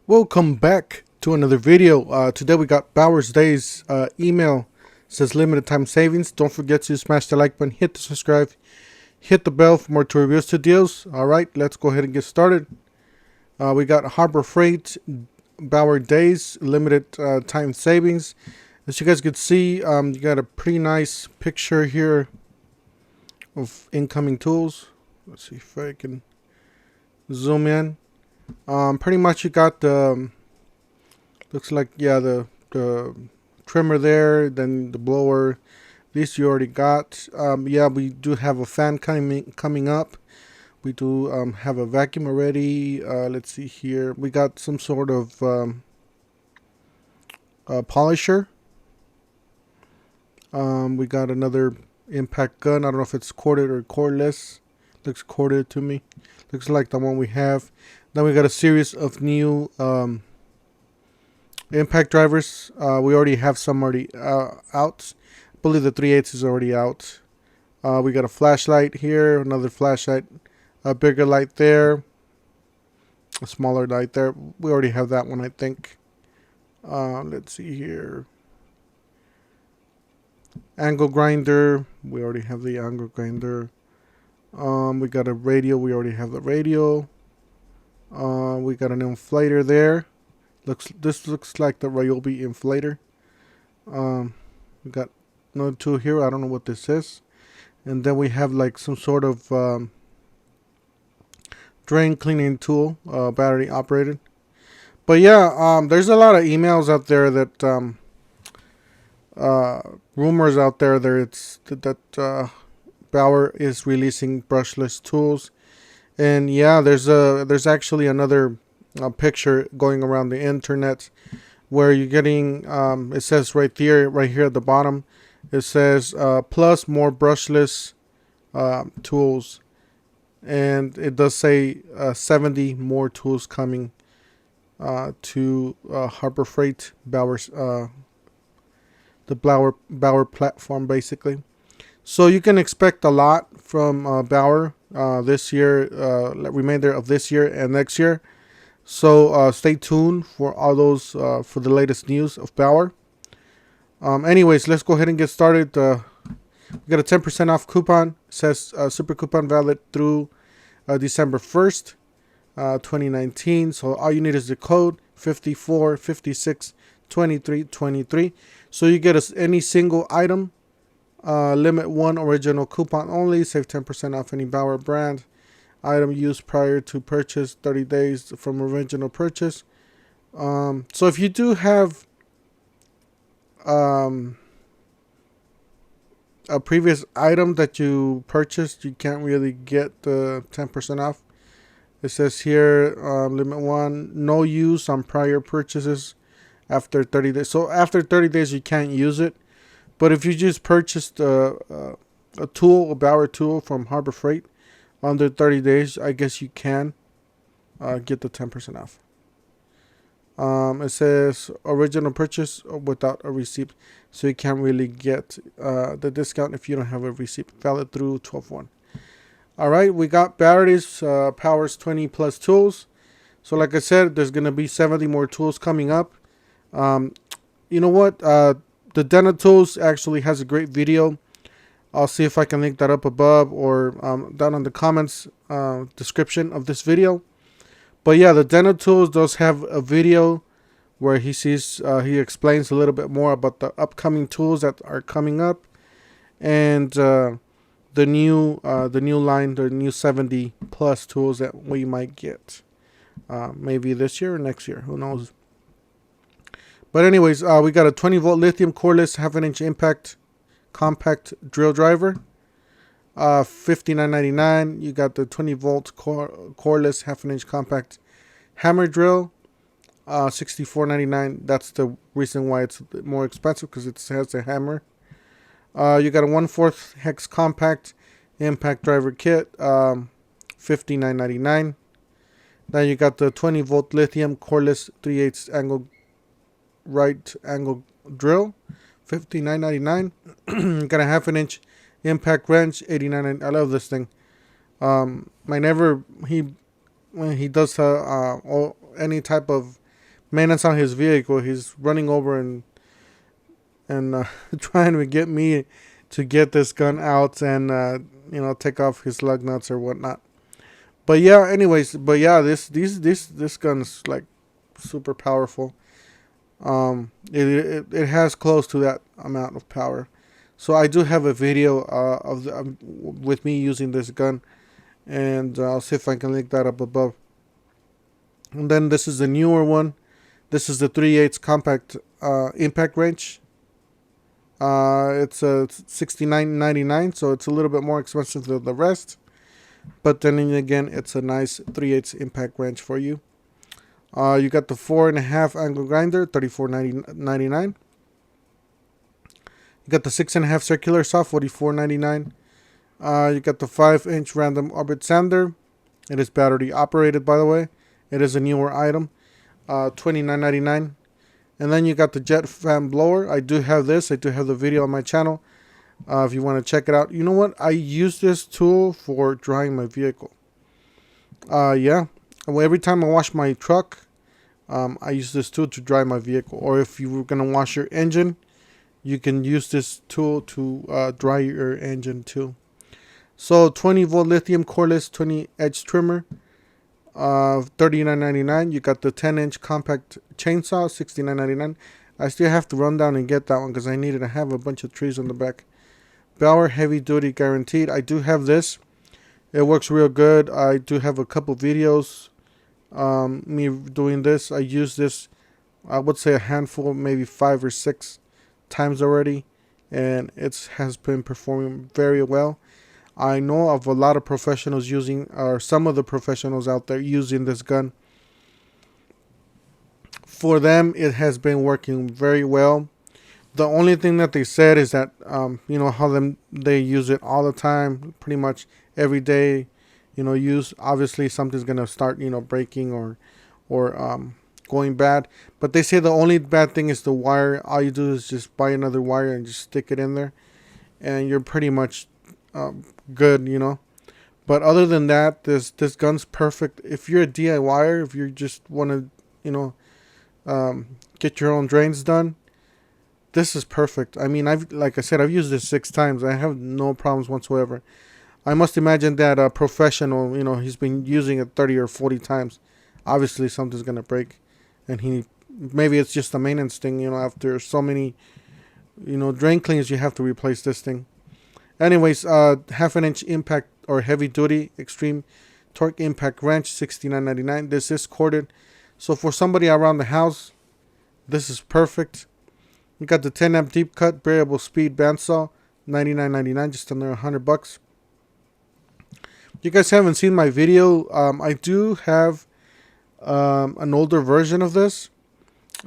Welcome back to another video. Today we got Bauer's Days email. Says limited time savings. Don't forget to smash the like button, hit the subscribe, hit the bell for more tour reviews to deals. Alright, let's go ahead and get started. We got Harbor Freight Bauer Days limited time savings. As you guys can see, you got a pretty nice picture here of incoming tools. Let's see if I can zoom in. Pretty much you got the looks like, yeah, the trimmer there, then the blower. These you already got. Yeah, we do have a fan coming up. We do have a vacuum already. Let's see here. We got some sort of polisher. We got another impact gun. I don't know if it's corded or cordless. Looks corded to me. Looks like the one we have. Then we got a series of new impact drivers. We already have some already out. I believe the 3/8 is already out. We got a flashlight here, another flashlight, a bigger light there, a smaller light there. We already have that one, I think. Let's see here. Angle grinder. We already have the angle grinder. We got a radio. We already have the radio. We got an inflator there. This looks like the Joby inflator. We got another tool here. I don't know what this is. And then we have like some sort of drain cleaning tool, battery operated. But yeah, there's a lot of emails out there that rumors out there that Bauer is releasing brushless tools. And yeah, there's actually another picture going around the internet where you're getting it says right here at the bottom, it says plus more brushless tools, and it does say 70 more tools coming to Harbor Freight Bauer's the Bauer platform basically. So you can expect a lot from Bauer this year, remainder of this year and next year. So stay tuned for all those for the latest news of Bauer. Anyways, let's go ahead and get started. We got a 10% off coupon. It says super coupon valid through December 1st, 2019. So all you need is the code 54562323. So you get any single item. Limit one original coupon only. Save 10% off any Bauer brand item used prior to purchase. 30 days from original purchase. So if you do have a previous item that you purchased, you can't really get the 10% off. It says here, limit one, no use on prior purchases after 30 days. So after 30 days, you can't use it. But if you just purchased a tool, a Bauer tool from Harbor Freight under 30 days, I guess you can get the 10% off. It says original purchase without a receipt. So you can't really get the discount if you don't have a receipt. Valid through 12/1. Alright, we got batteries, powers 20 plus tools. So like I said, there's going to be 70 more tools coming up. You know what? The Dental Tools actually has a great video. I'll see if I can link that up above or down in the comments description of this video. But yeah, the Dental Tools does have a video where he explains a little bit more about the upcoming tools that are coming up, and the new line, the new 70 plus tools that we might get, maybe this year or next year, who knows. But anyways, we got a 20 volt lithium cordless half-inch impact compact drill driver, $59.99. You got the 20 volt cordless half-inch compact hammer drill, $64.99. That's the reason why it's a bit more expensive, because it has a hammer. You got a 1/4 hex compact impact driver kit, $59.99. Then you got the 20 volt lithium cordless 3/8 angle right angle drill, $59.99. Got a 1/2 impact wrench, $89.99. I love this thing. When he does any type of maintenance on his vehicle. He's running over and trying to get me to get this gun out and take off his lug nuts or whatnot. But yeah, anyways, this gun's like super powerful. It has close to that amount of power. So I do have a video with me using this gun, and I'll see if I can link that up above. And then this is the newer one. This is the 3/8 compact impact range. It's $69.99, so it's a little bit more expensive than the rest. But then again, it's a nice 3/8 impact range for you. You got the 4.5 angle grinder, $34.99. You got the 6.5 circular saw, $44.99. You got the 5-inch random orbit sander. It is battery operated, by the way. It is a newer item, $29.99. And then you got the jet fan blower. I do have this. I do have the video on my channel. If you want to check it out. You know what? I use this tool for drying my vehicle. Yeah. Well, every time I wash my truck, I use this tool to dry my vehicle. Or if you were going to wash your engine, you can use this tool to dry your engine too. So 20-volt lithium cordless 20-edge trimmer, $39.99. You got the 10-inch compact chainsaw, $69.99. I still have to run down and get that one because I needed to have a bunch of trees on the back. Bauer heavy duty guaranteed. I do have this. It works real good. I do have a couple videos me doing this. I use this, I would say a handful, maybe 5 or 6 times already, and it has been performing very well. I know of a lot of professionals using, or some of the professionals out there using this gun. For them, it has been working very well. The only thing that they said is that, how they use it all the time, pretty much every day, use. Obviously, something's going to start, breaking or going bad. But they say the only bad thing is the wire. All you do is just buy another wire and just stick it in there, and you're pretty much good. But other than that, this gun's perfect. If you're a DIYer, if you just want to, get your own drains done, this is perfect. I mean, like I said, I've used this 6 times. I have no problems whatsoever. I must imagine that a professional, he's been using it 30 or 40 times. Obviously, something's gonna break, and maybe it's just a maintenance thing. After so many, drain cleans, you have to replace this thing. Anyways, 1/2 inch impact or heavy duty extreme torque impact wrench, $69.99. This is corded, so for somebody around the house, this is perfect. We got the 10 amp deep cut variable speed bandsaw, $99.99, just under $100. You guys haven't seen my video. I do have an older version of this.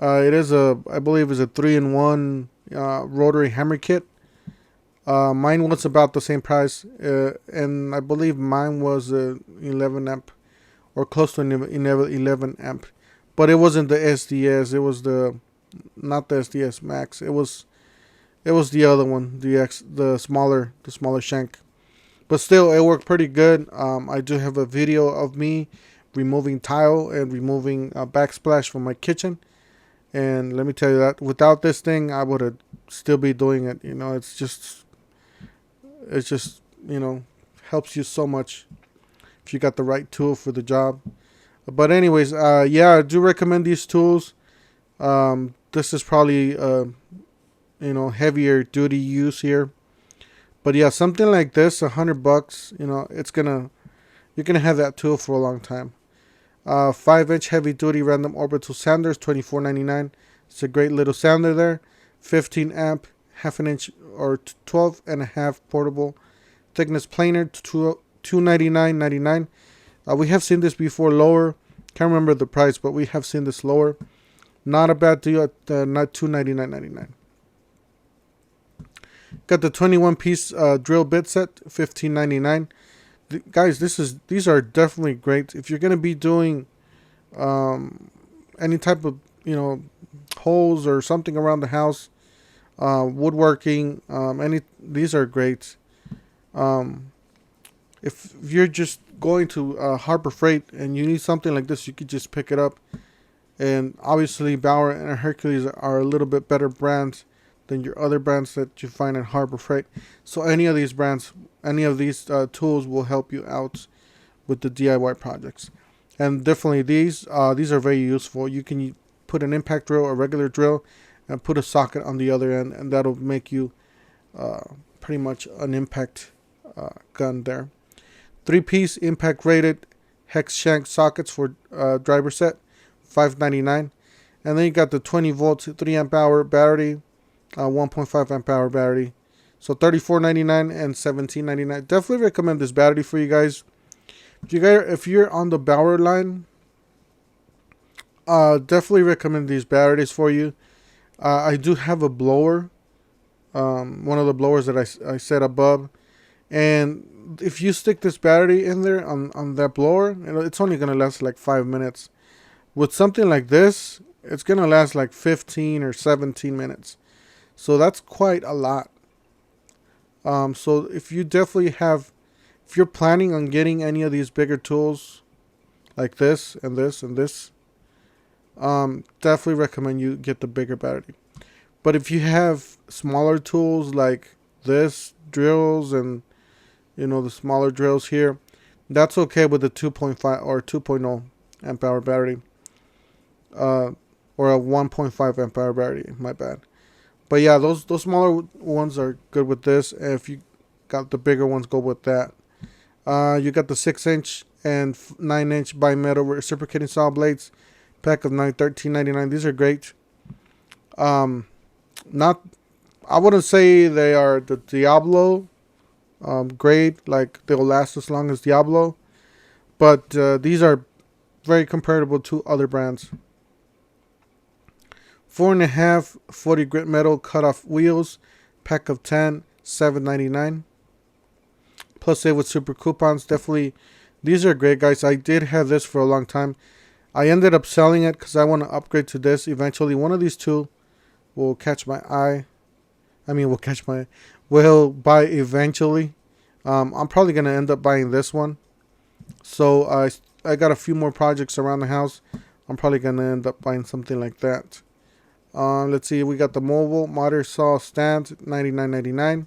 It is I believe is a 3-in-1 rotary hammer kit. Mine was about the same price, and I believe mine was 11 amp or close to 11 amp, but it wasn't the SDS. It was not the SDS Max. It was the other one, the smaller shank. But still, it worked pretty good. I do have a video of me removing tile and removing backsplash from my kitchen. And let me tell you that without this thing, I would have still be doing it. It's just helps you so much if you got the right tool for the job. But anyways, yeah, I do recommend these tools. This is probably heavier duty use here. But yeah, something like this, $100, you're gonna have that tool for a long time. 5-inch heavy duty random orbital sanders, $24.99. It's a great little sander there. 15 amp, 1/2 inch or 12.5 portable thickness planer, $299.99. We have seen this before lower. Can't remember the price, but we have seen this lower. Not a bad deal at not $299.99. Got the 21-piece drill bit set, $15.99. Guys, these are definitely great if you're gonna be doing any type of holes or something around the house, woodworking. These are great. If you're just going to Harbor Freight and you need something like this, you could just pick it up, And obviously Bauer and Hercules are a little bit better brands than your other brands that you find at Harbor Freight. So any of these brands, any of these tools will help you out with the DIY projects. And definitely these are very useful. You can put an impact drill, a regular drill, and put a socket on the other end, and that'll make you pretty much an impact gun there. 3-piece impact rated hex shank sockets for driver set, $5.99. And then you got the 20 volts 3 amp hour battery, 1.5 amp hour battery, so $34.99 and $17.99. Definitely recommend this battery for you guys. If you're on the Bauer line, definitely recommend these batteries for you. I do have a blower, one of the blowers that I set above, and if you stick this battery in there on that blower, it's only gonna last like 5 minutes. With something like this, it's gonna last like 15 or 17 minutes. So that's quite a lot. So if you definitely have, if you're planning on getting any of these bigger tools like this and this and this, definitely recommend you get the bigger battery. But if you have smaller tools like this, drills, and the smaller drills here, that's okay with the 2.5 or 2.0 amp hour battery, or a 1.5 amp hour battery, my bad. But yeah, those smaller ones are good with this, and if you got the bigger ones, go with that. You got the 6-inch and 9-inch bimetal reciprocating saw blades, pack of 9, $13.99. These are great. Not, I wouldn't say they are the Diablo grade, like they'll last as long as Diablo, but these are very comparable to other brands. 4.5 40 grit metal cut off wheels, pack of 10, $7.99. Plus save with super coupons. Definitely, these are great, guys. I did have this for a long time. I ended up selling it because I want to upgrade to this eventually. One of these two will catch my eye. Will buy eventually. I'm probably gonna end up buying this one. So I got a few more projects around the house. I'm probably gonna end up buying something like that. Let's see. We got the mobile miter saw stand, $99.99.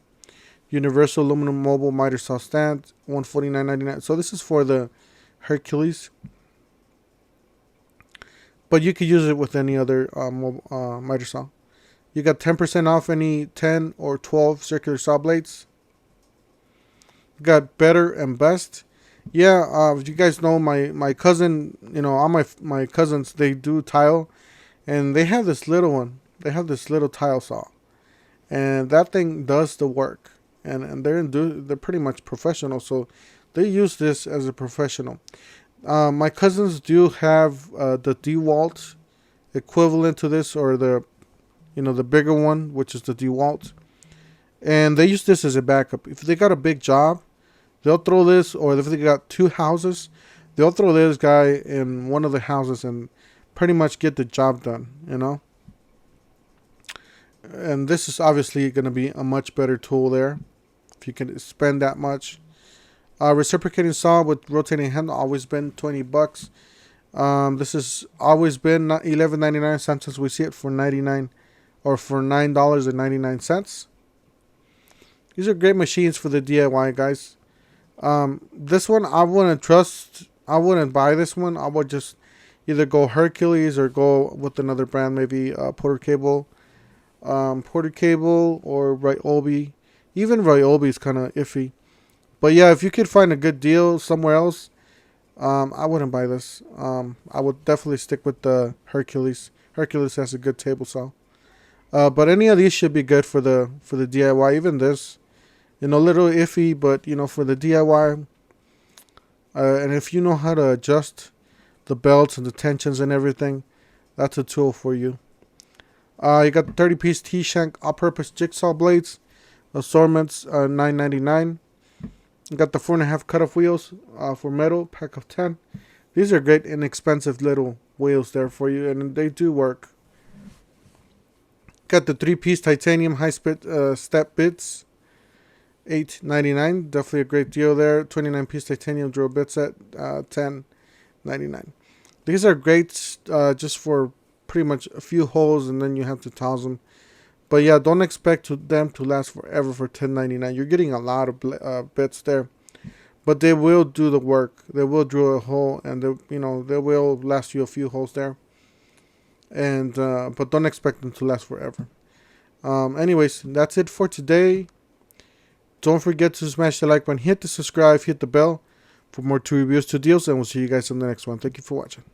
Universal aluminum mobile miter saw stand, $149.99. So this is for the Hercules, but you could use it with any other miter saw. You got 10% off any 10 or 12 circular saw blades. You got better and best. Yeah, you guys know my cousin, all my cousins, they do tile, and they have this little one. They have this little tile saw, and that thing does the work. And they're pretty much professional, so they use this as a professional. My cousins do have the DeWalt equivalent to this, or the bigger one, which is the DeWalt, and they use this as a backup. If they got a big job, they'll throw this, or if they got 2 houses, they'll throw this guy in one of the houses and pretty much get the job done, And this is obviously going to be a much better tool there, if you can spend that much. Reciprocating saw with rotating handle, always been $20. This has always been $11.99 since we see it for $99 or for $9.99. These are great machines for the DIY, guys. This one I wouldn't buy this one. I would just either go Hercules or go with another brand, maybe Porter Cable or Ryobi. Even Ryobi is kind of iffy. But yeah, if you could find a good deal somewhere else, I wouldn't buy this. I would definitely stick with the Hercules. Hercules has a good table saw. But any of these should be good for the DIY. Even this, a little iffy, but for the DIY. And if you know how to adjust the belts and the tensions and everything, that's a tool for you. You got the 30-piece T-shank all-purpose jigsaw blades, assortments, $9.99. You got the 4.5 cut-off wheels for metal, pack of 10. These are great, inexpensive little wheels there for you, and they do work. Got the 3-piece titanium high-speed step bits, $8.99. Definitely a great deal there. 29-piece titanium drill bit set, $10.99. These are great just for pretty much a few holes, and then you have to toss them. But yeah, don't expect them to last forever for $10.99. You're getting a lot of bits there, but they will do the work. They will drill a hole, and they will last you a few holes there. And but don't expect them to last forever. Anyways, that's it for today. Don't forget to smash the like button, hit the subscribe, hit the bell for more 2 reviews, 2 deals, and we'll see you guys in the next one. Thank you for watching.